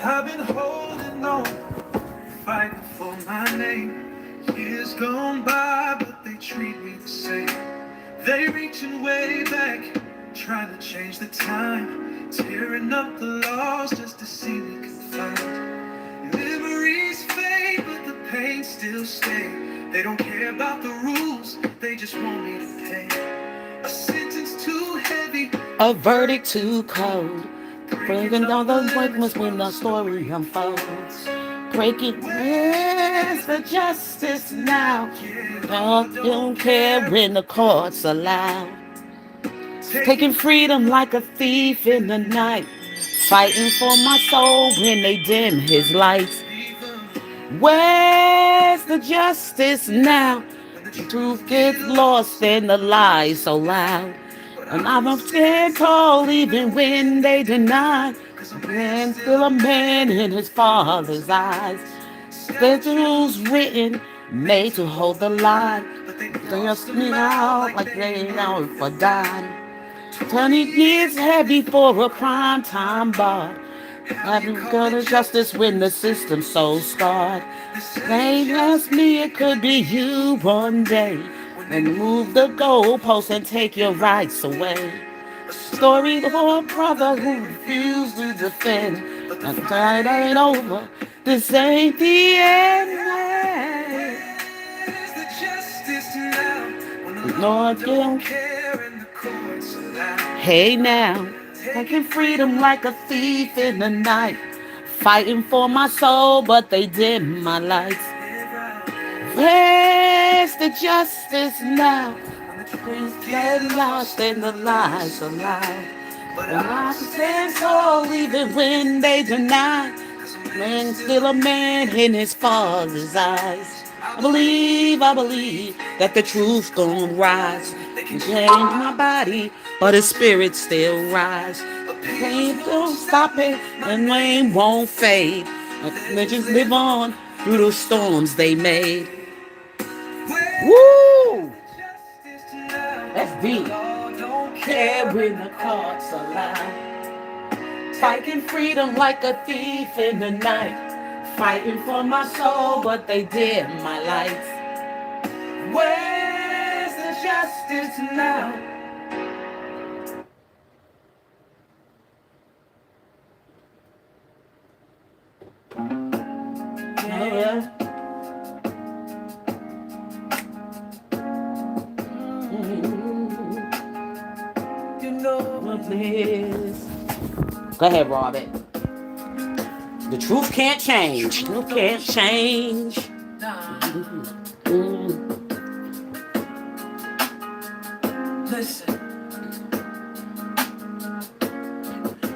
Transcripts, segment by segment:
I've been holding on, fighting for my name. Years gone by, but they treat me the same. They reaching way back, trying to change the time, tearing up the laws just to see me confined. Memories fade, but the pain still stay. They don't care about the rules, they just want me to pay. A sentence too heavy, A verdict too cold. Breaking down the breakers when the story unfolds. Breaking where's the justice now? Don't care when the courts allow. Taking freedom like a thief in the night. Fighting for my soul when they dim his lights. Where's the justice now? The truth gets lost in the lies so loud. And I'm stand tall even when they deny. And still a man in his father's eyes. Schedules written, made to hold the line. They ask me out like they ain't out for dime. 20 years heavy for a crime time bar. I've got a justice when the system's so scarred. They ask me it could be you one day. And move the goalposts and take your rights away. Story of a brother who refused to defend. And the fight ain't over. This ain't the end. where's the justice now? When the law Lord, don't care and the courts allow. hey now, taking freedom like a thief in the night. Fighting for my soul, but they dim my lights. Where's the justice now? Please get lost in the lies alive. But I stand tall even when they deny. Man, still a man in his father's eyes. I believe that the truth's gonna rise. You change my body, but his spirit still rise. Pain don't stop it, and rain won't fade. They just live on through the storms they made. Woo! That's deep. Don't care when the courts allow. Fighting freedom like a thief in the night. Fighting for my soul, but they dim my lights. Where's the justice now? Yeah. You know What this? Go ahead, Robert. The truth can't change. Truth can't change. Mm. listen.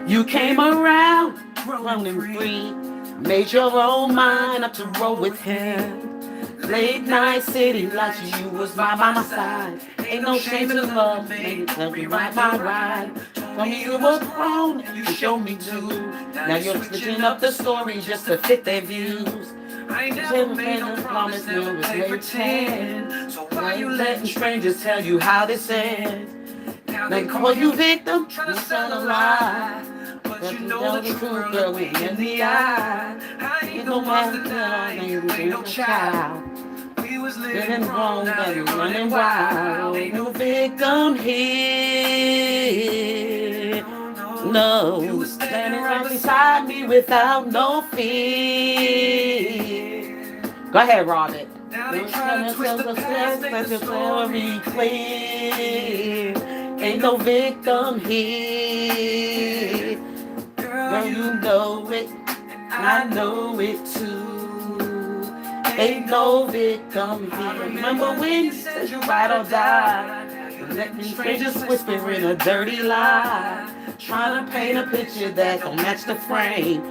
You came around, running free. Made your own mind up to roll with him. Late night city like you was by my side. Ain't no shame in the love, baby. Let me ride my ride. Told me you were grown, you showed me too. Now you're switching up the story just to fit their views. I ain't never made no promise, never they pretend. So why you letting strangers tell you how this ends? Now They call you victim, trying to sell a lie. But you know the truth, girl, we in the eye. I ain't no monster now, you ain't no child. We was living wrong, now you running wild. Ain't no victim here. No, You was standing right beside me without no fear. Go ahead, Robert. Now they try to twist the past, make the story clear. Ain't no victim here. Girl, you know it, I know it too. Ain't no victim here. Remember when you said you ride or die? Let me strangers whisper in a dirty lie. Trying to paint a picture that don't match the frame.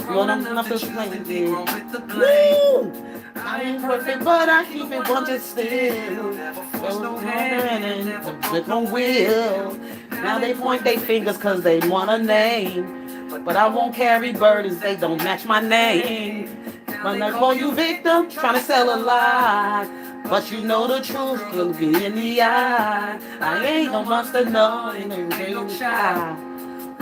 Run enough to explain it. Woo! I ain't perfect, but I keep it wanted still. No hand with no will. Now they point their fingers cause they want a name. But I won't carry burdens, they don't match my name. When I call you victim, trying to sell a lie. But you know the truth, look me in the eye. I ain't no monster, no, ain't no child.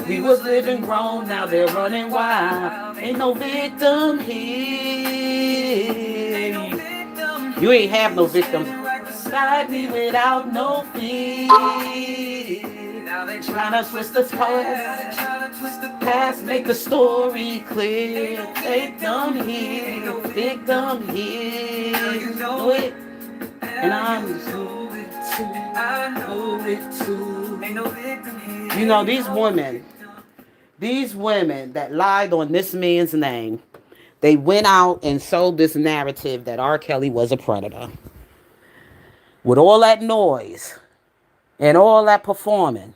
We was living grown, now they're running wild. Ain't no victim here. You ain't have no victims. Side me without no fear. Now they tryna twist the past, make the story clear. Victim here, victim here. You know it, and I know it too. I know it too. Ain't no victim here. You know these women that lied on this man's name, they went out and sold this narrative that R. Kelly was a predator. With all that noise and all that performing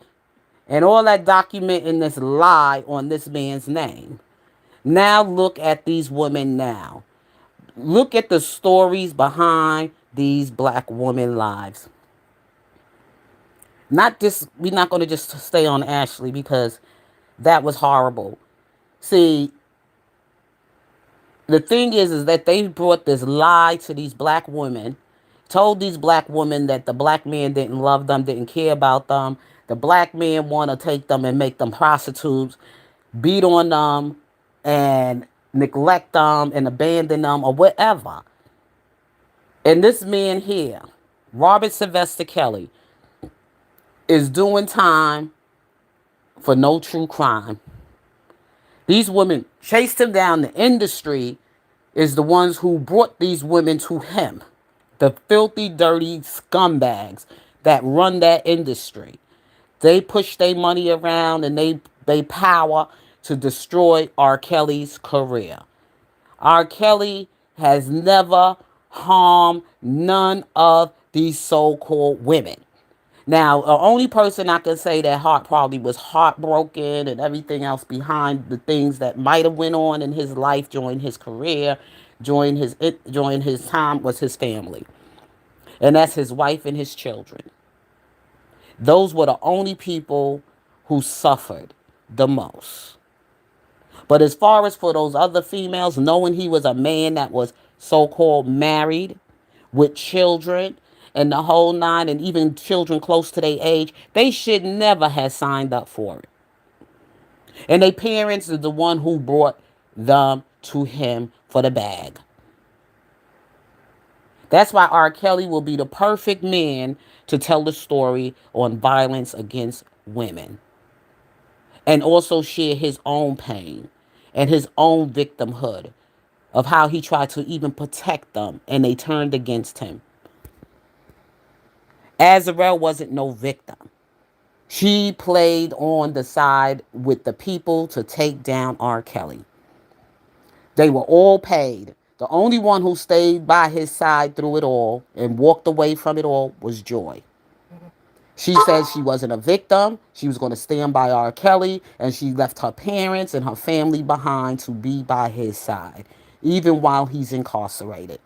and all that documenting this lie on this man's name. Now look at these women now. Look at the stories behind these black women lives. Not this, we're not going to just stay on Ashley because that was horrible. See, the thing is that they brought this lie to these black women, told these black women that the black man didn't love them, didn't care about them. The black man want to take them and make them prostitutes, beat on them, and neglect them and abandon them or whatever. And this man here, Robert Sylvester Kelly, is doing time for no true crime. These women chased him down. The industry is the ones who brought these women to him. The filthy, dirty scumbags that run that industry. They push their money around and they power to destroy R. Kelly's career. R. Kelly has never harmed none of these so-called women. Now, the only person I can say that heart probably was heartbroken and everything else behind the things that might have went on in his life during his career, during his time was his family. And that's his wife and his children. Those were the only people who suffered the most. But as far as for those other females, knowing he was a man that was so-called married with children and the whole nine, and even children close to their age, they should never have signed up for it. And their parents are the one who brought them to him for the bag. That's why R. Kelly will be the perfect man to tell the story on violence against women. And also share his own pain and his own victimhood of how he tried to even protect them and they turned against him. Azarel wasn't no victim. She played on the side with the people to take down R. Kelly. They were all paid. The only one who stayed by his side through it all and walked away from it all was Joy. She said she wasn't a victim. She was going to stand by R. Kelly, and she left her parents and her family behind to be by his side, even while he's incarcerated.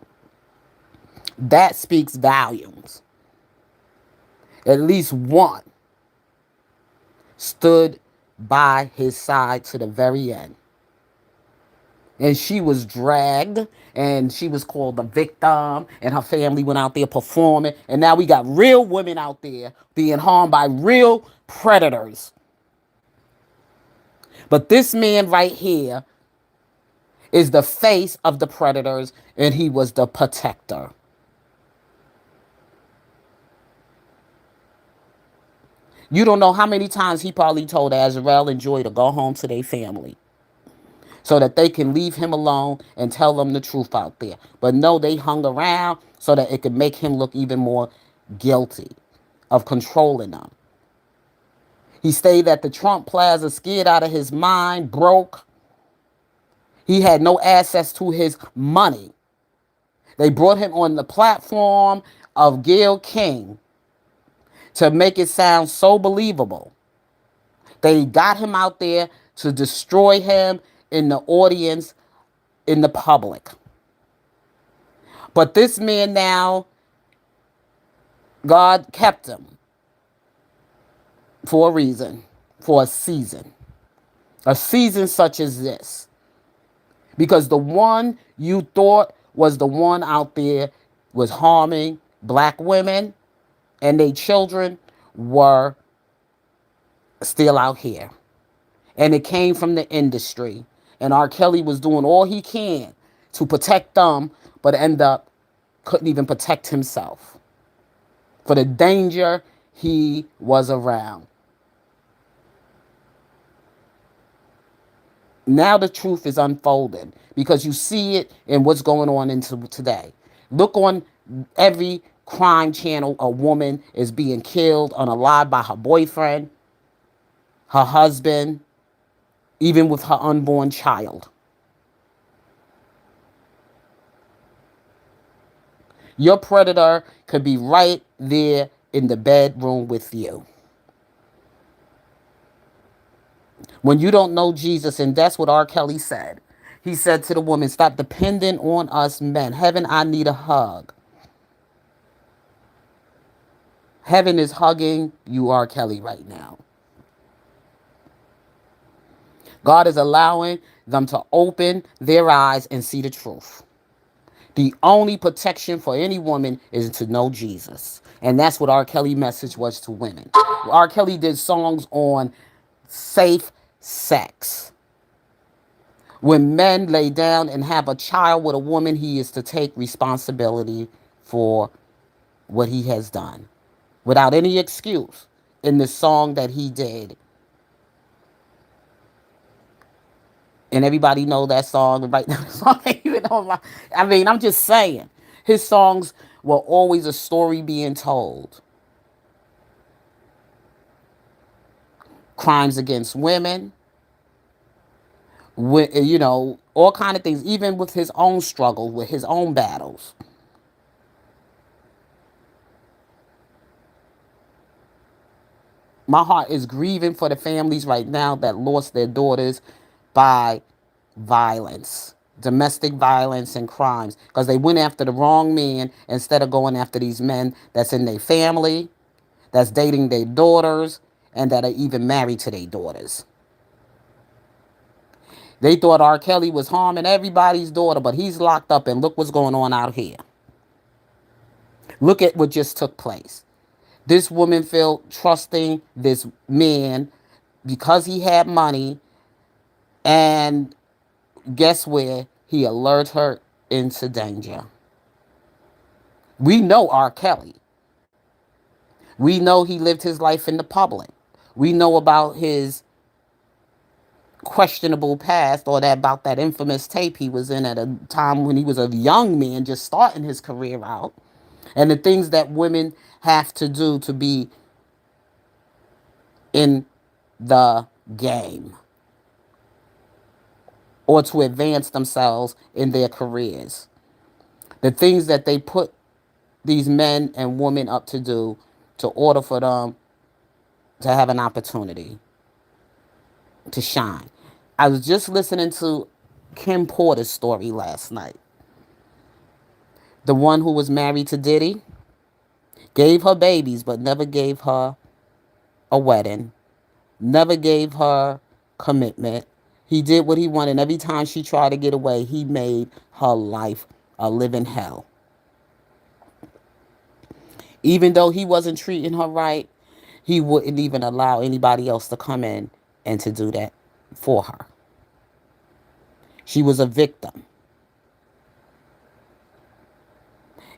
That speaks volumes. At least one stood by his side to the very end. And she was dragged and she was called the victim and her family went out there performing. And now we got real women out there being harmed by real predators. But this man right here is the face of the predators and he was the protector. You don't know how many times he probably told Azarel and Joy to go home to their family so that they can leave him alone and tell them the truth out there. But no, they hung around so that it could make him look even more guilty of controlling them. He stayed at the Trump Plaza scared out of his mind, broke. He had no access to his money. They brought him on the platform of Gayle King to make it sound so believable. They got him out there to destroy him in the audience, in the public. But this man now, God kept him for a reason, for a season such as this. Because the one you thought was the one out there was harming black women and their children were still out here. And it came from the industry. And R. Kelly was doing all he can to protect them, but end up couldn't even protect himself for the danger he was around. Now the truth is unfolding because you see it in what's going on into today. Look on every crime channel, a woman is being killed, unalive by her boyfriend, her husband, even with her unborn child. Your predator could be right there in the bedroom with you. When you don't know Jesus, and that's what R. Kelly said. He said to the woman, stop depending on us men. Heaven, I need a hug. Heaven is hugging you, R. Kelly, right now. God is allowing them to open their eyes and see the truth. The only protection for any woman is to know Jesus. And that's what R. Kelly's message was to women. R. Kelly did songs on safe sex. When men lay down and have a child with a woman, he is to take responsibility for what he has done without any excuse in the song that he did. And everybody know that song. Right now, the song ain't even on my. I mean, I'm just saying, his songs were always a story being told. Crimes against women, with, all kind of things. Even with his own struggle, with his own battles. My heart is grieving for the families right now that lost their daughters by violence, domestic violence and crimes, because they went after the wrong man instead of going after these men that's in their family, that's dating their daughters, and that are even married to their daughters. They thought R. Kelly was harming everybody's daughter, but he's locked up, and look what's going on out here. Look at what just took place. This woman felt trusting this man because he had money, and guess where? He alerted her into danger. We know R. Kelly. We know he lived his life in the public. We know about his questionable past, or that about that infamous tape he was in at a time when he was a young man just starting his career out, and the things that women have to do to be in the game or to advance themselves in their careers. The things that they put these men and women up to do to order for them to have an opportunity to shine. I was just listening to Kim Porter's story last night. The one who was married to Diddy, gave her babies but never gave her a wedding, never gave her commitment. He did what he wanted. Every time she tried to get away, he made her life a living hell. Even though he wasn't treating her right, he wouldn't even allow anybody else to come in and to do that for her. She was a victim.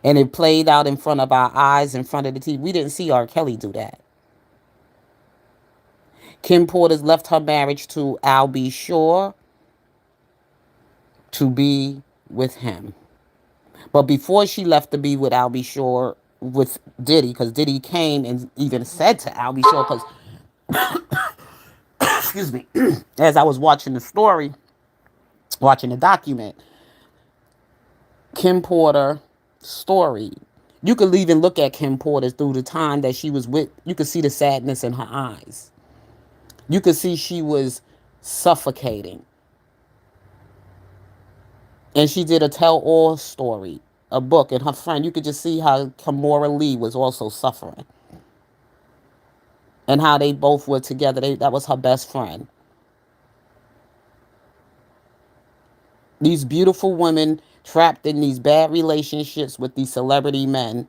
And it played out in front of our eyes, in front of the TV. We didn't see R. Kelly do that. Kim Porter's left her marriage to Al B. Shore to be with him. But before she left to be with Al B. Shore, with Diddy, because Diddy came and even said to Al B. Shore, because, excuse me, as I was watching the story, watching the document, Kim Porter story. You could even look at Kim Porter through the time that she was with. You could see the sadness in her eyes. You could see she was suffocating. And she did a tell-all story, a book, and her friend. You could just see how Kimora Lee was also suffering. And how they both were together. That was her best friend. These beautiful women trapped in these bad relationships with these celebrity men.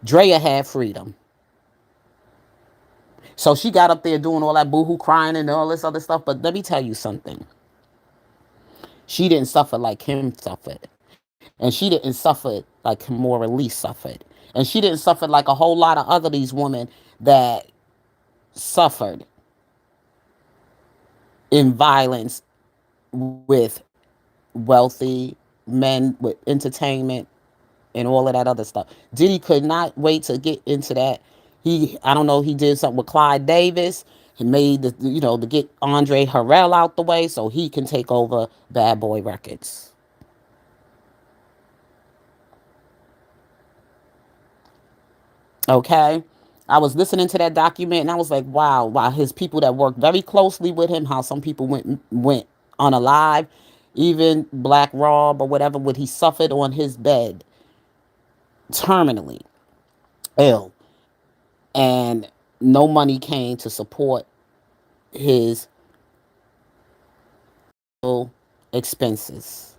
Drea had freedom. So she got up there doing all that boohoo crying and all this other stuff. But let me tell you something. She didn't suffer like him suffered. And she didn't suffer like Kimora Lee suffered. And she didn't suffer like a whole lot of other these women that suffered in violence with wealthy men with entertainment and all of that other stuff. Diddy could not wait to get into that. I don't know, he did something with Clyde Davis. He made to get Andre Harrell out the way so he can take over Bad Boy Records. Okay. I was listening to that document and I was like, wow, his people that worked very closely with him, how some people went unalive, even Black Rob or whatever, what he suffered on his bed, terminally ill, and no money came to support his expenses,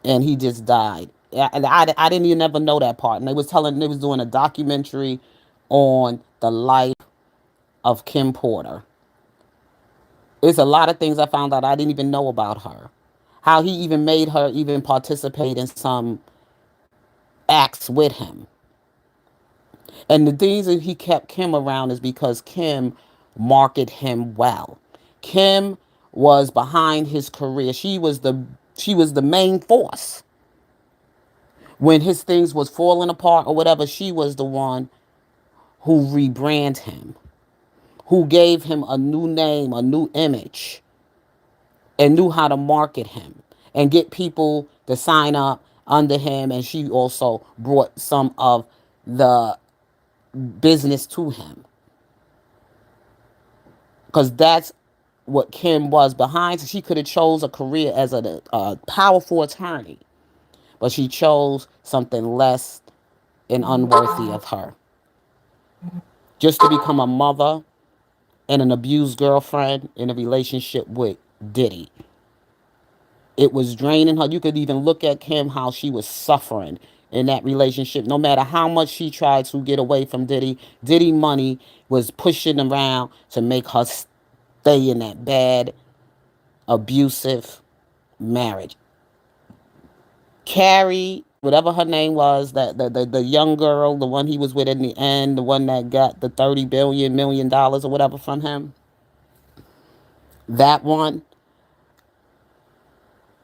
and he just died. I didn't even ever know that part, and they was doing a documentary on the life of Kim Porter. There's a lot of things I found out I didn't even know about her. How he even made her even participate in some acts with him. And the things that he kept Kim around is because Kim marketed him well. Kim was behind his career. She was the main force. When his things was falling apart or whatever, she was the one who rebranded him, who gave him a new name, a new image, and knew how to market him and get people to sign up under him. And she also brought some of the business to him, because that's what Kim was behind. She could have chose a career as a powerful attorney, but she chose something less and unworthy of her, just to become a mother and an abused girlfriend in a relationship with Diddy. It was draining her. You could even look at Kim, how she was suffering in that relationship. No matter how much she tried to get away from Diddy, Diddy money was pushing around to make her stay in that bad, abusive marriage. Carrie, whatever her name was, the young girl, the one he was with in the end, the one that got the $30 million or whatever from him, that one,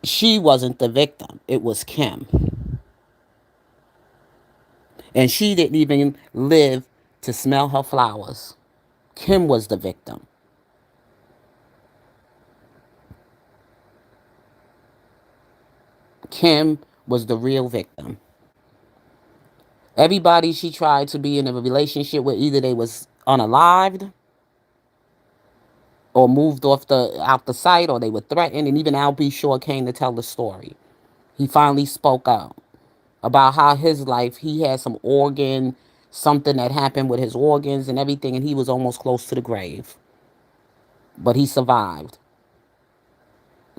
she wasn't the victim. It was Kim. And she didn't even live to smell her flowers. Kim was the victim. Kim was the real victim. Everybody she tried to be in a relationship with, either they was unalived or moved off the out the site, or they were threatened. And even Al B. Shore came to tell the story. He finally spoke out about how his life, he had some organ, something that happened with his organs and everything, and he was almost close to the grave. But he survived.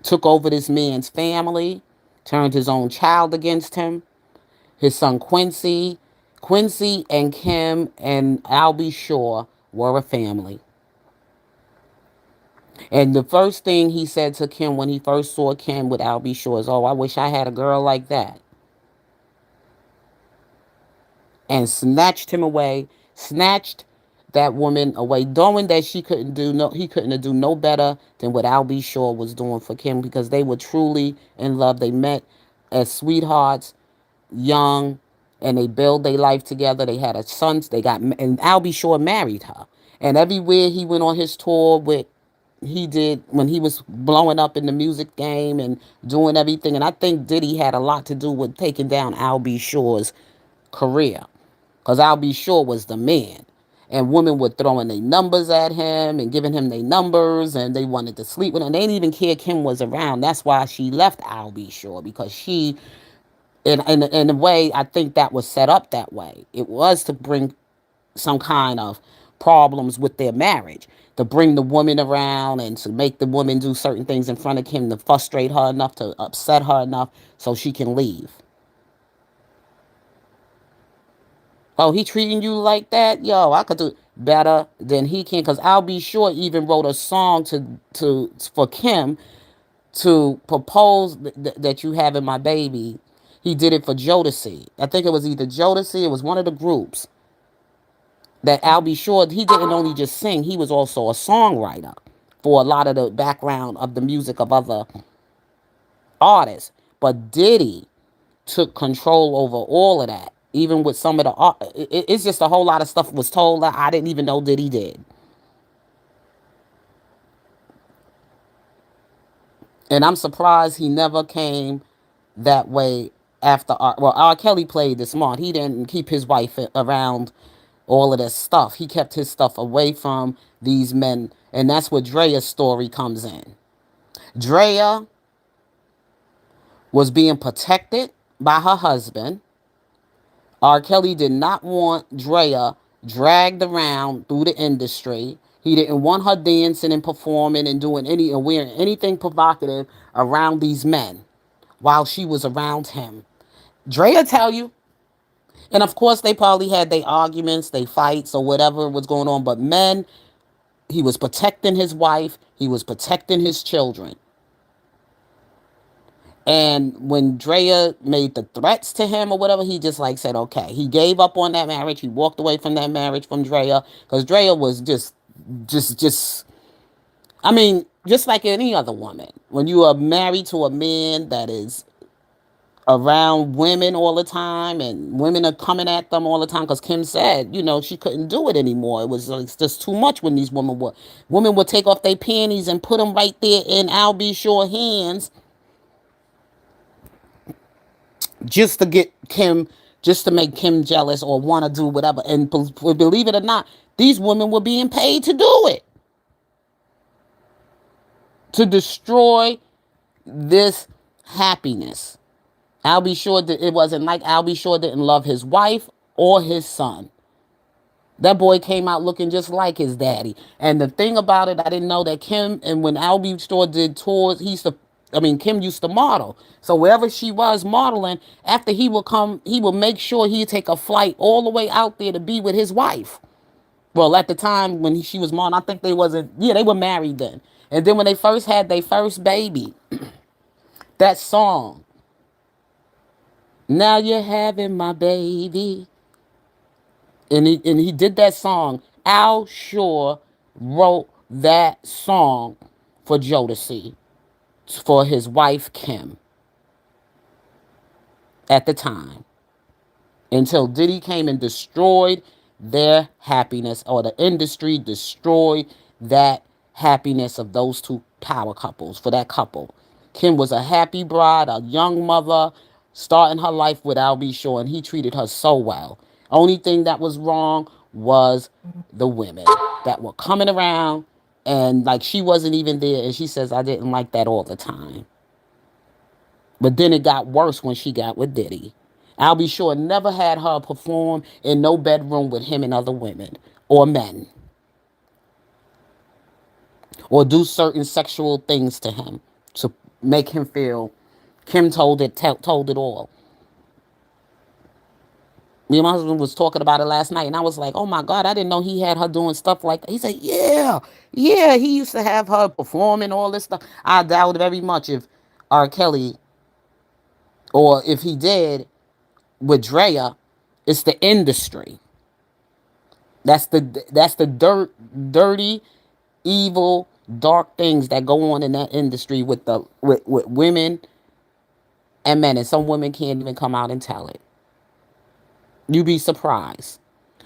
Took over this man's family, turned his own child against him, his son Quincy. Quincy and Kim and Albie Shore were a family. And the first thing he said to Kim when he first saw Kim with Albie Shore is, "Oh, I wish I had a girl like that." And snatched him away, snatched that woman away, knowing that he couldn't have do no better than what Albie Shore was doing for Kim, because they were truly in love. They met as sweethearts, young, and they built their life together. They had a son. And Albie Shore married her. And everywhere he went on his tour with, he did when he was blowing up in the music game and doing everything. And I think Diddy had a lot to do with taking down Albie Shore's career, because Albie Shore was the man. And women were throwing their numbers at him and giving him their numbers, and they wanted to sleep with him. They didn't even care Kim was around. That's why she left Albie Shore, because she, in a way, I think that was set up that way. It was to bring some kind of problems with their marriage, to bring the woman around and to make the woman do certain things in front of him to frustrate her enough, to upset her enough so she can leave. Oh, he treating you like that? Yo, I could do. better than he can. Because I'll Be Sure even wrote a song to for Kim to propose that you having my baby. He did it for Jodeci. I think it was either Jodeci. It was one of the groups that I'll Be Sure. He didn't only just sing. He was also a songwriter for a lot of the background of the music of other artists. But Diddy took control over all of that. Even with some of the art, it's just a whole lot of stuff was told that I didn't even know Diddy did. And I'm surprised he never came that way after R. Kelly played this smart. He didn't keep his wife around all of this stuff. He kept his stuff away from these men. And that's where Drea's story comes in. Drea was being protected by her husband. R. Kelly did not want Drea dragged around through the industry. He didn't want her dancing and performing and doing any and wearing anything provocative around these men while she was around him. Drea tell you. And of course they probably had their arguments, they fights or whatever was going on. But men, he was protecting his wife, he was protecting his children. And when Drea made the threats to him or whatever, he just like said, okay. He gave up on that marriage. He walked away from that marriage from Drea. Because Drea was just, I mean, just like any other woman. When you are married to a man that is around women all the time and women are coming at them all the time, because Kim said, she couldn't do it anymore. It was like just too much when these women would take off their panties and put them right there in I'll Be Sure hands just to get Kim, just to make Kim jealous or want to do whatever. And believe it or not, these women were being paid to do it, to destroy this happiness. I'll Be Sure that it wasn't like I'll Be Sure didn't love his wife or his son. That boy came out looking just like his daddy. And the thing about it, I didn't know that Kim, and when Al B. Store did tours, Kim used to model. So wherever she was modeling, after he would come, he would make sure he'd take a flight all the way out there to be with his wife. Well, at the time when she was modeling, I think they were married then. And then when they first had their first baby, that song, Now You're Having My Baby, and he did that song. Al Shore wrote that song for Jodeci, for his wife Kim, at the time, until Diddy came and destroyed their happiness, or the industry destroyed that happiness of those two power couples, for that couple. Kim was a happy bride, a young mother, starting her life with Al B. Sure, and he treated her so well. Only thing that was wrong was the women that were coming around, and like she wasn't even there, and she says, I didn't like that all the time. But then it got worse when she got with Diddy. I'll Be Sure never had her perform in no bedroom with him and other women or men, or do certain sexual things to him to make him feel. Kim told it all. Me and my husband was talking about it last night, and I was like, "Oh my God, I didn't know he had her doing stuff like that." He said, "Yeah, yeah, he used to have her performing all this stuff." I doubt very much if R. Kelly, or if he did with Drea, it's the industry. That's the dirty, evil, dark things that go on in that industry with women and men, and some women can't even come out and tell it. You'd be surprised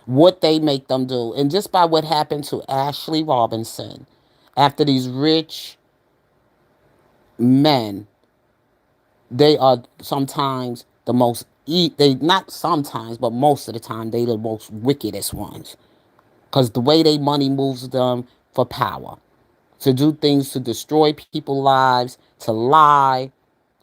what they make them do. And just by what happened to Ashley Robinson, after these rich men, they are sometimes the most, they not sometimes, but most of the time, they the most wickedest ones. Because the way they money moves them for power, to do things to destroy people's lives, to lie,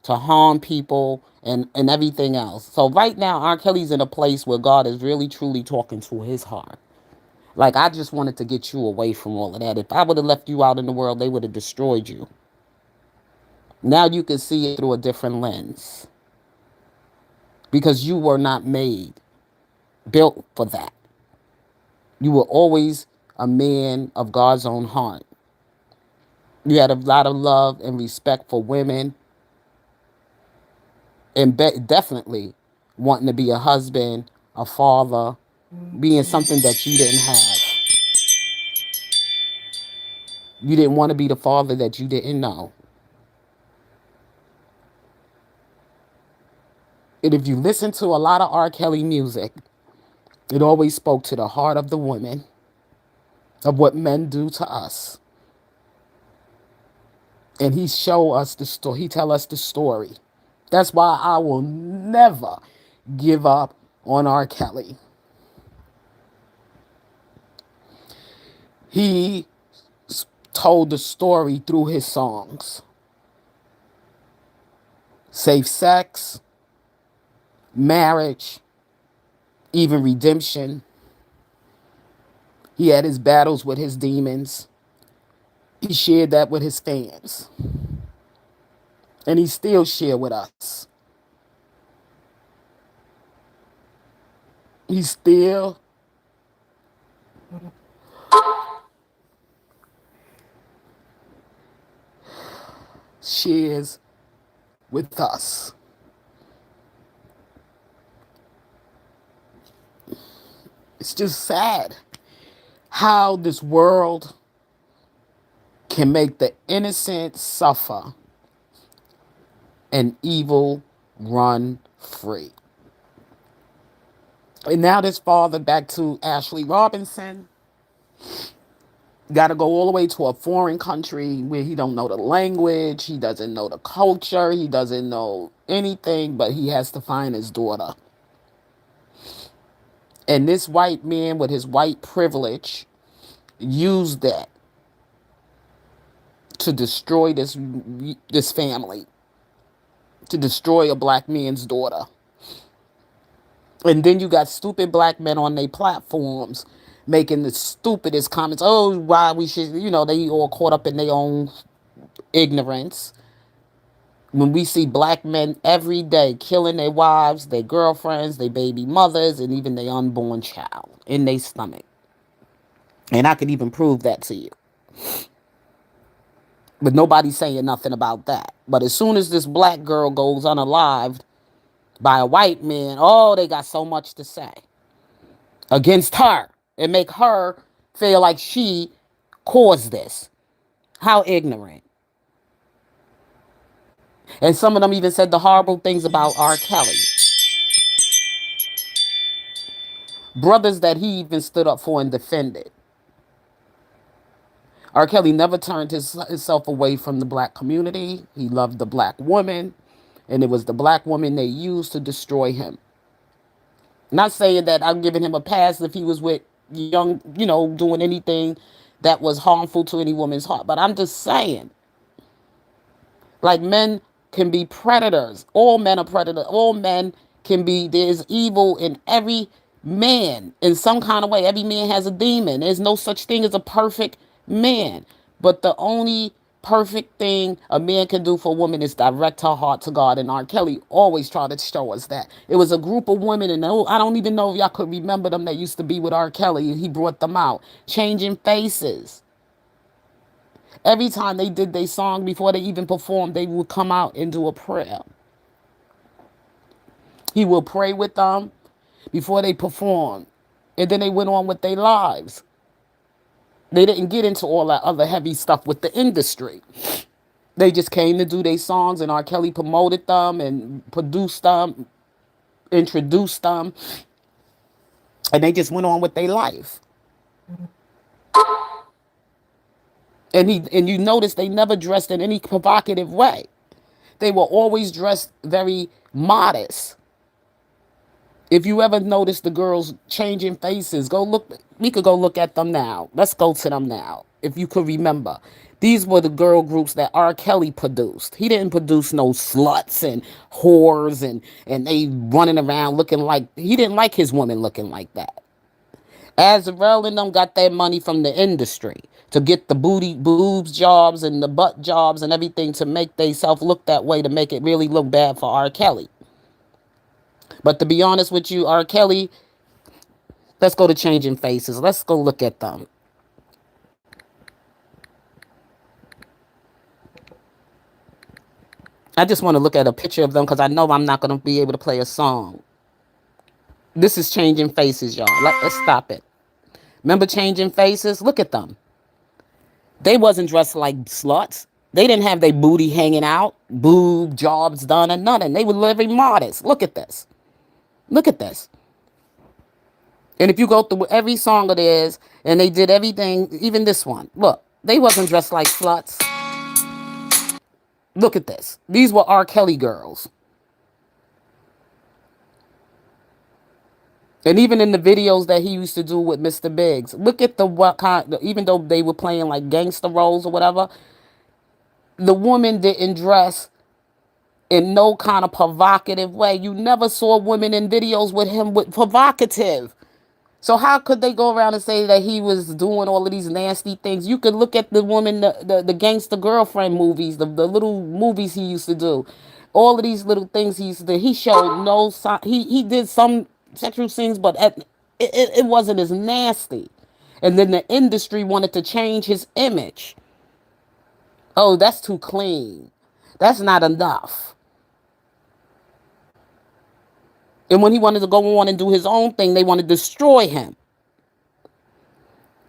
to harm people, and everything else. So right now, R. Kelly's in a place where God is really truly talking to his heart. Like, I just wanted to get you away from all of that. If I would have left you out in the world, they would have destroyed you. Now you can see it through a different lens. Because you were not built for that. You were always a man of God's own heart. You had a lot of love and respect for women, and definitely wanting to be a husband, a father, being something that you didn't have. You didn't want to be the father that you didn't know. And if you listen to a lot of R. Kelly music, it always spoke to the heart of the women, of what men do to us. And he show us the story. He tell us the story. That's why I will never give up on R. Kelly. He told the story through his songs. Safe sex, marriage, even redemption. He had his battles with his demons. He shared that with his fans. And he still share with us. He still shares with us. It's just sad how this world can make the innocent suffer and evil run free. And now this father, back to Ashley Robinson, got to go all the way to a foreign country where he don't know the language, he doesn't know the culture, he doesn't know anything, but he has to find his daughter. And this white man with his white privilege used that to destroy this family, to destroy a black man's daughter. And then you got stupid black men on their platforms making the stupidest comments. Oh, why we should, they all caught up in their own ignorance. When we see black men every day killing their wives, their girlfriends, their baby mothers, and even their unborn child in their stomach. And I could even prove that to you. But nobody's saying nothing about that. But as soon as this black girl goes unalived by a white man, oh, they got so much to say against her and make her feel like she caused this. How ignorant. And some of them even said the horrible things about R. Kelly. Brothers that he even stood up for and defended. R. Kelly never turned himself away from the black community. He loved the black woman. And it was the black woman they used to destroy him. Not saying that I'm giving him a pass if he was with young, doing anything that was harmful to any woman's heart. But I'm just saying, like, men can be predators. All men are predators. All men can be, there's evil in every man in some kind of way. Every man has a demon. There's no such thing as a perfect man. But the only perfect thing a man can do for a woman is direct her heart to God. And R. Kelly always tried to show us that. It was a group of women, and I don't even know if y'all could remember them that used to be with R. Kelly. He brought them out. Changing Faces. Every time they did their song, before they even performed, they would come out and do a prayer. He will pray with them before they performed. And then they went on with their lives. They didn't get into all that other heavy stuff with the industry. They just came to do their songs, and R. Kelly promoted them and produced them, introduced them, and they just went on with their life. And you notice they never dressed in any provocative way. They were always dressed very modest. If you ever notice the girls changing faces, go look. We could go look at them now. Let's go to them now. If you could remember, these were the girl groups that R. Kelly produced. He didn't produce no sluts and whores and they running around looking like, he didn't like his women looking like that. Azrael and them got their money from the industry to get the boobs jobs and the butt jobs and everything to make themselves look that way, to make it really look bad for R. Kelly. But to be honest with you, R. Kelly, Let's go to changing faces. Let's go look at them. I just want to look at a picture of them because I know I'm not going to be able to play a song. This is changing faces, y'all. Let's stop it. Remember changing faces? Look at them. They wasn't dressed like sluts. They didn't have their booty hanging out, boob jobs done, and nothing. They were living modest. Look at this. Look at this. And if you go through every song of theirs, and they did everything, even this one, look, they wasn't dressed like sluts. Look at this. These were R. Kelly girls. And even in the videos that he used to do with Mr. Biggs, look at the what kind, even though they were playing like gangster roles or whatever, the woman didn't dress in no kind of provocative way. You never saw women in videos with him with provocative. So how could they go around and say that he was doing all of these nasty things? You could look at the woman, the gangster girlfriend movies, the little movies he used to do. All of these little things he used to do. He showed no sign. He did some sexual scenes, but it wasn't as nasty. And then the industry wanted to change his image. Oh, that's too clean. That's not enough. And when he wanted to go on and do his own thing, they wanted to destroy him.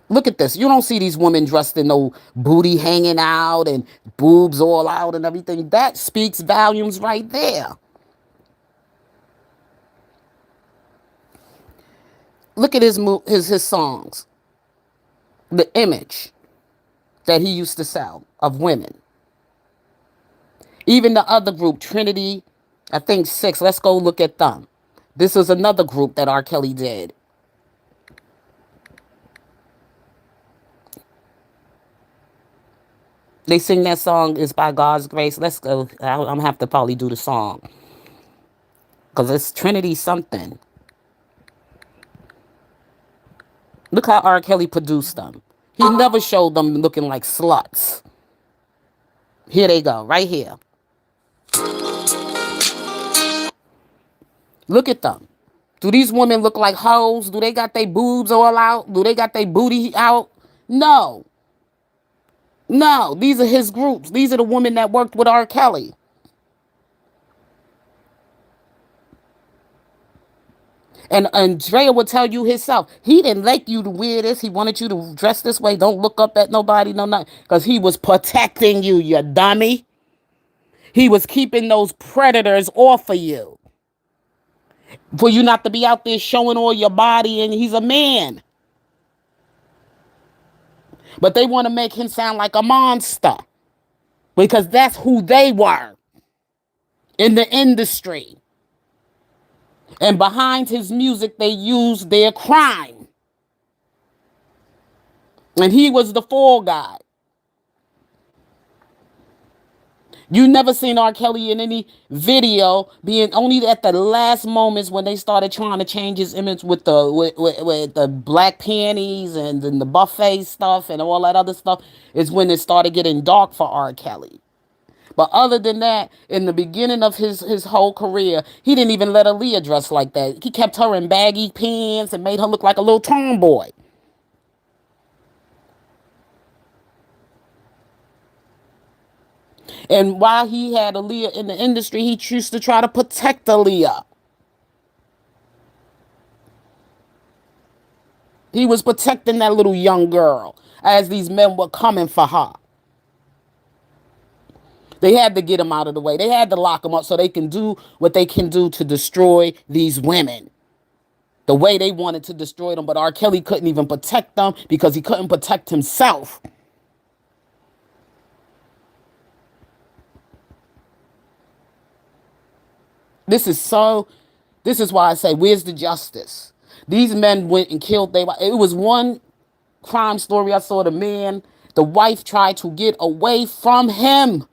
Look at this. You don't see these women dressed in no booty hanging out and boobs all out and everything. That speaks volumes right there. Look at his songs. The image that he used to sell of women. Even the other group, Trinity, I think 6. Let's go look at them. This is another group that R. Kelly did. They sing that song, It's by God's Grace. Let's go. I'm going to have to probably do the song. Because it's Trinity something. Look how R. Kelly produced them. He never showed them looking like sluts. Here they go, right here. Look at them. Do these women look like hoes? Do they got their boobs all out? Do they got their booty out? No. No, these are his groups. These are the women that worked with R. Kelly. And Andrea would tell you himself, he didn't like you to wear this. He wanted you to dress this way. Don't look up at nobody, no nothing. Because he was protecting you, you dummy. He was keeping those predators off of you. For you not to be out there showing all your body, and he's a man. But they want to make him sound like a monster. Because that's who they were in the industry. And behind his music, they used their crime. And he was the fall guy. You never seen R. Kelly in any video being only at the last moments when they started trying to change his image with the black panties and then the buffet stuff and all that other stuff is when it started getting dark for R. Kelly. But other than that, in the beginning of his whole career, he didn't even let Aaliyah dress like that. He kept her in baggy pants and made her look like a little tomboy. And while he had Aaliyah in the industry, he used to try to protect Aaliyah. He was protecting that little young girl as these men were coming for her. They had to get him out of the way. They had to lock him up so they can do what they can do to destroy these women the way they wanted to destroy them. But R. Kelly couldn't even protect them because he couldn't protect himself. This is why I say, where's the justice? These men went and killed their wife. It was one crime story I saw. The wife tried to get away from him.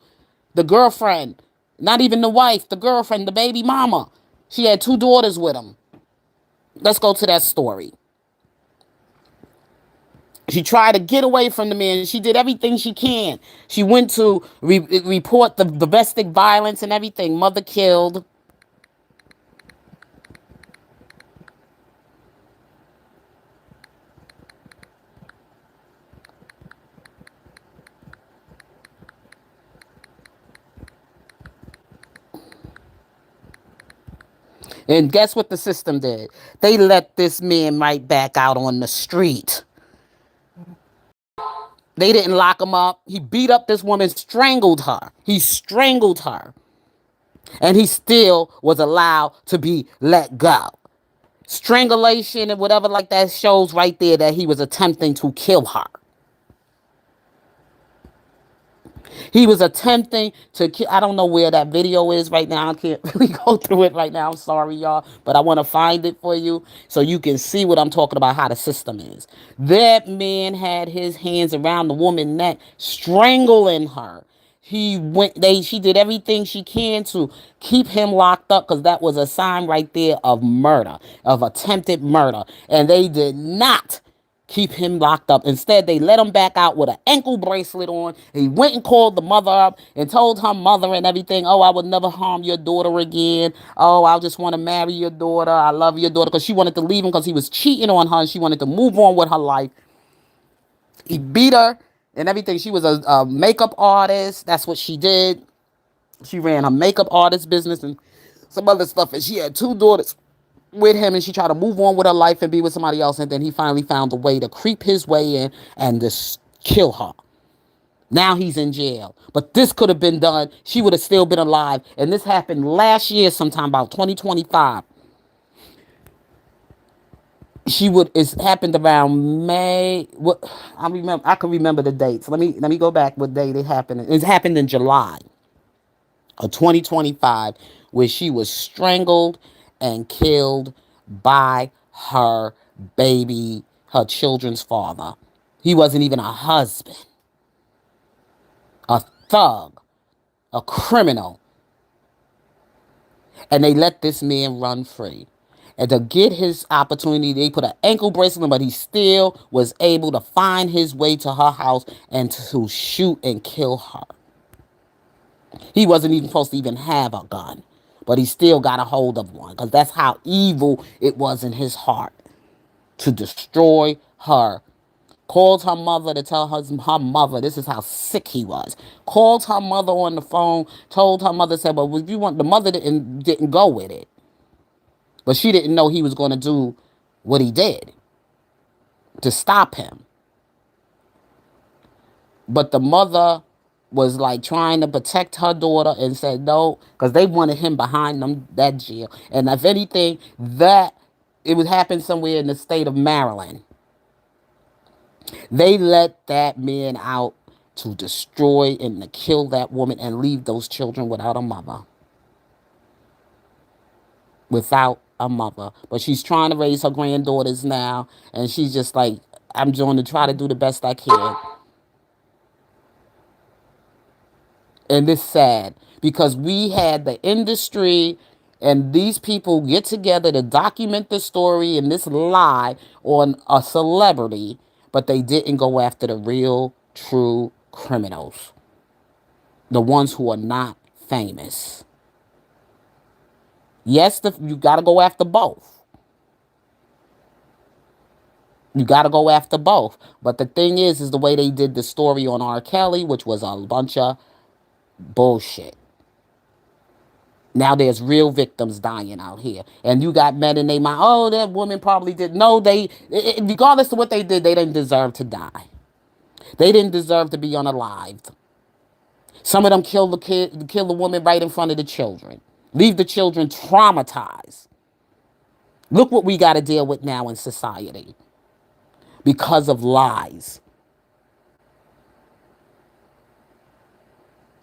The girlfriend, not even the wife, the girlfriend, the baby mama. She had 2 daughters with him. Let's go to that story. She tried to get away from the man. She did everything she can. She went to report the domestic violence and everything. Mother killed. And guess what the system did? They let this man right back out on the street. They didn't lock him up. He beat up this woman, strangled her. He strangled her. And he still was allowed to be let go. Strangulation and whatever like that shows right there that he was attempting to kill her. He was attempting to kill. I don't know where that video is right now. I can't really go through it right now. I'm sorry, y'all. But I want to find it for you so you can see what I'm talking about, how the system is. That man had his hands around the woman's neck, strangling her. She did everything she can to keep him locked up because that was a sign right there of murder, of attempted murder. And they did not keep him locked up. Instead, they let him back out with an ankle bracelet on. He went and called the mother up and told her mother and everything, oh, I would never harm your daughter again. Oh, I just want to marry your daughter. I love your daughter. Because she wanted to leave him because he was cheating on her and she wanted to move on with her life. He beat her and everything. She was a makeup artist. That's what she did. She ran a makeup artist business and some other stuff. And she had two daughters with him, and she tried to move on with her life and be with somebody else. And then he finally found a way to creep his way in and just kill her. Now he's in jail. But this could have been done. She would have still been alive. And this happened last year, sometime about 2025. It's happened around May. What I can remember the dates. Let me go back what date it happened. It happened in July of 2025, where she was strangled and killed by her baby, her children's father. He wasn't even a husband, a thug, a criminal. And they let this man run free. And to get his opportunity, they put an ankle bracelet on, but he still was able to find his way to her house and to shoot and kill her. He wasn't even supposed to even have a gun, but he still got a hold of one because that's how evil it was in his heart to destroy her. Called her mother to tell her mother, this is how sick he was. Called her mother on the phone, told her mother, said, well, if you want, the mother didn't go with it. But she didn't know he was going to do what he did to stop him. But the mother was like trying to protect her daughter and said no, because they wanted him behind them, that jail. And if anything, that it would happen somewhere in the state of Maryland. They let that man out to destroy and to kill that woman and leave those children without a mother. Without a mother. But she's trying to raise her granddaughters now, and she's just like, I'm going to try to do the best I can. And it's sad because we had the industry and these people get together to document the story and this lie on a celebrity, but they didn't go after the real, true criminals, the ones who are not famous. Yes, you got to go after both. You got to go after both. But the thing is the way they did the story on R. Kelly, which was a bunch of bullshit. Now there's real victims dying out here. And you got men in their mind, oh, that woman probably did. No, regardless of what they did, they didn't deserve to die. They didn't deserve to be unalived. Some of them kill the woman right in front of the children. Leave the children traumatized. Look what we got to deal with now in society because of lies.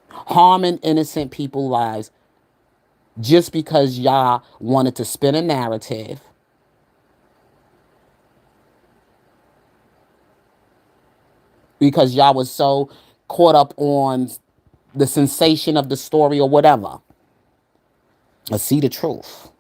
Harming innocent people's lives just because y'all wanted to spin a narrative. Because y'all was so caught up on the sensation of the story or whatever. Let's see the truth.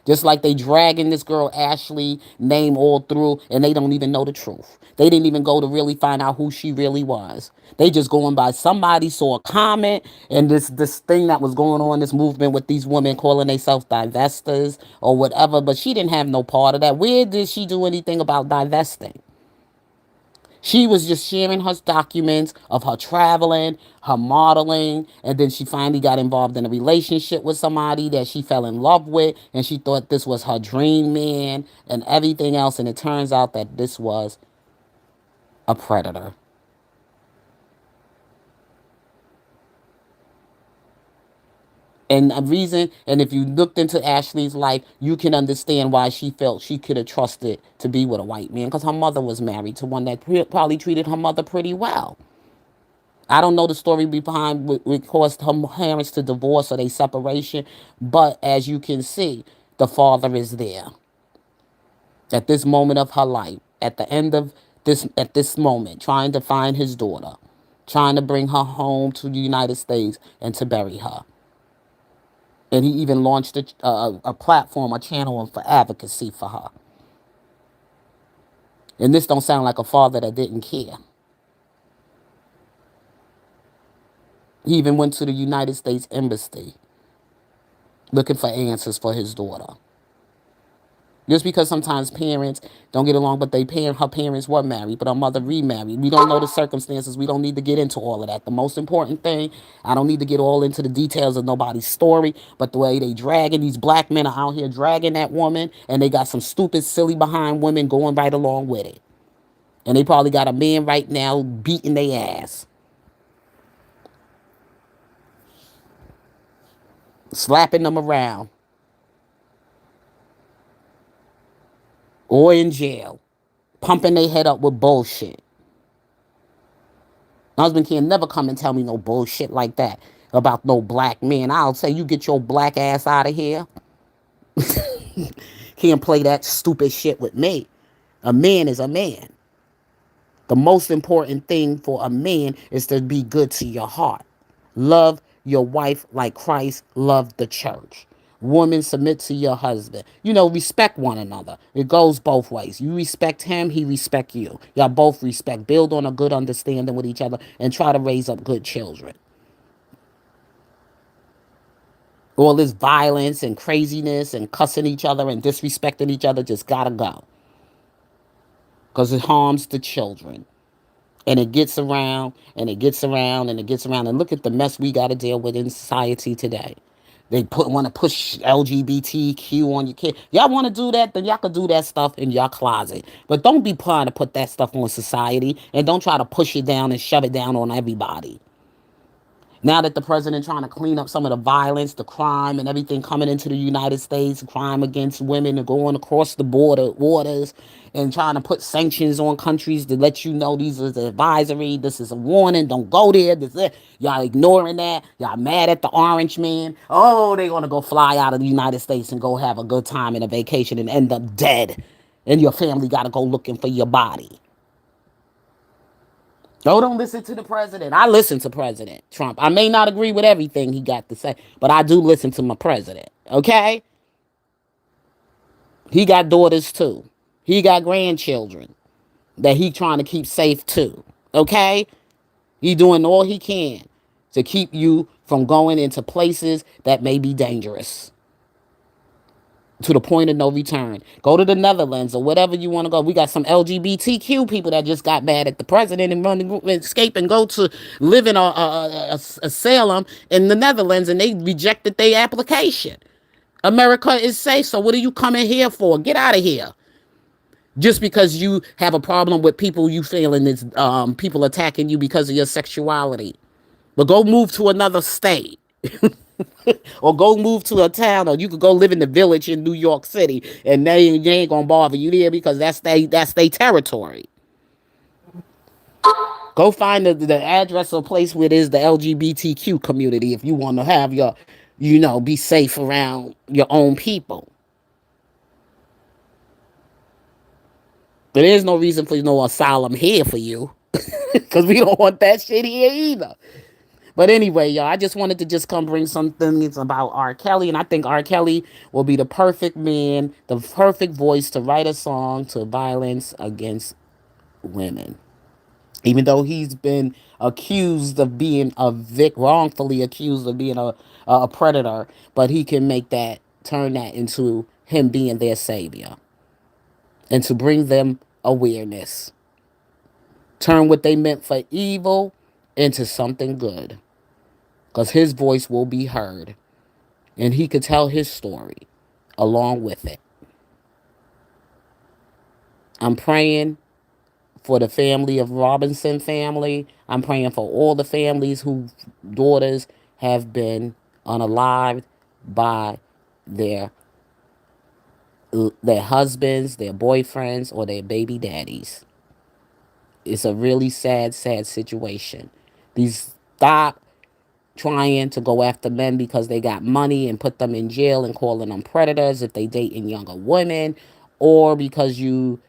Just like they dragging this girl Ashley name all through and they don't even know the truth. They didn't even go to really find out who she really was. They just going by somebody saw a comment and this thing that was going on, this movement with these women calling themselves divestors or whatever, but she didn't have no part of that. Where did she do anything about divesting? She was just sharing her documents of her traveling, her modeling, and then she finally got involved in a relationship with somebody that she fell in love with, and she thought this was her dream man and everything else. And it turns out that this was a predator. And a reason, and if you looked into Ashley's life, you can understand why she felt she could have trusted to be with a white man, because her mother was married to one that probably treated her mother pretty well. I don't know the story behind what caused her parents to divorce or they separation, but as you can see, the father is there at this moment of her life, at the end of this moment, trying to find his daughter, trying to bring her home to the United States and to bury her. And he even launched a platform, a channel for advocacy for her. And this don't sound like a father that didn't care. He even went to the United States Embassy looking for answers for his daughter. Just because sometimes parents don't get along, but her parents were married, but her mother remarried. We don't know the circumstances. We don't need to get into all of that. The most important thing, I don't need to get all into the details of nobody's story, but the way they dragging, these black men are out here dragging that woman, and they got some stupid, silly behind women going right along with it. And they probably got a man right now beating their ass, slapping them around, or in jail, pumping their head up with bullshit. My husband can't never come and tell me no bullshit like that about no black man. I'll say, you get your black ass out of here. Can't play that stupid shit with me. A man is a man. The most important thing for a man is to be good to your heart. Love your wife like Christ loved the church. Woman, submit to your husband. Respect one another. It goes both ways. You respect him, he respect you. Y'all both respect. Build on a good understanding with each other and try to raise up good children. All this violence and craziness and cussing each other and disrespecting each other just gotta go. Because it harms the children. And it gets around and it gets around and it gets around. And look at the mess we got to deal with in society today. They want to push LGBTQ on your kid. Y'all want to do that? Then y'all can do that stuff in your closet. But don't be trying to put that stuff on society. And don't try to push it down and shove it down on everybody. Now that the president trying to clean up some of the violence, the crime, and everything coming into the United States, crime against women and going across the waters, and trying to put sanctions on countries to let you know these is an advisory, this is a warning, don't go there. Y'all ignoring that. Y'all mad at the orange man. Oh, they gonna go fly out of the United States and go have a good time in a vacation and end up dead, and your family gotta go looking for your body. Oh, don't listen to the president. I listen to President Trump. I may not agree with everything he got to say, but I do listen to my president. Okay? He got daughters too. He got grandchildren that he trying to keep safe too. Okay? He doing all he can to keep you from going into places that may be dangerous, to the point of no return. Go to the Netherlands or whatever you want to go. We got some LGBTQ people that just got mad at the president and run and escape and go to live in a asylum in the Netherlands, and they rejected their application. America is safe, so what are you coming here for? Get out of here. Just because you have a problem with people you feeling is people attacking you because of your sexuality. But go move to another state. Or go move to a town, or you could go live in the village in New York City, and they ain't gonna bother you there because that's their territory. Go find the address or place where there's the LGBTQ community if you want to have be safe around your own people. There is no reason for no asylum here for you, because we don't want that shit here either. But anyway, y'all, I just wanted to just come bring some things about R. Kelly. And I think R. Kelly will be the perfect man, the perfect voice to write a song to violence against women. Even though he's been accused of being wrongfully accused of being a predator, but he can turn that into him being their savior and to bring them awareness. Turn what they meant for evil into something good. Because his voice will be heard. And he could tell his story along with it. I'm praying for the family of Robinson family. I'm praying for all the families whose daughters have been unalived by their their husbands, their boyfriends, or their baby daddies. It's a really sad, sad situation. These stop trying to go after men because they got money and put them in jail and calling them predators if they dating younger women, or because you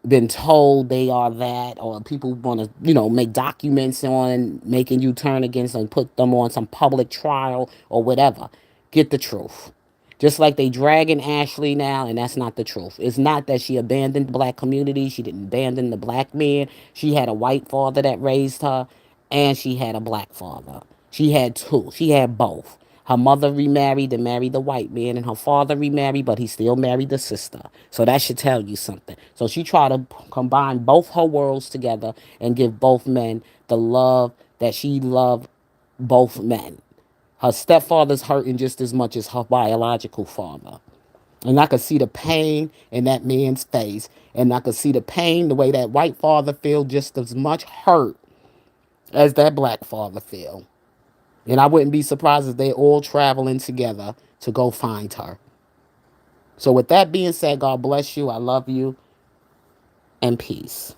been told they are that, or people want to, make documents on making you turn against and put them on some public trial or whatever. Get the truth. Just like they dragging Ashley now, and that's not the truth. It's not that she abandoned the black community. She didn't abandon the black man. She had a white father that raised her, and she had a black father. She had two. She had both. Her mother remarried and married the white man, and her father remarried, but he still married the sister. So that should tell you something. So she tried to combine both her worlds together and give both men the love that she loved both men. Her stepfather's hurting just as much as her biological father. And I could see the pain in that man's face. And I could see the pain, the way that white father feel just as much hurt as that black father feel. And I wouldn't be surprised if they're all traveling together to go find her. So with that being said, God bless you. I love you. And peace.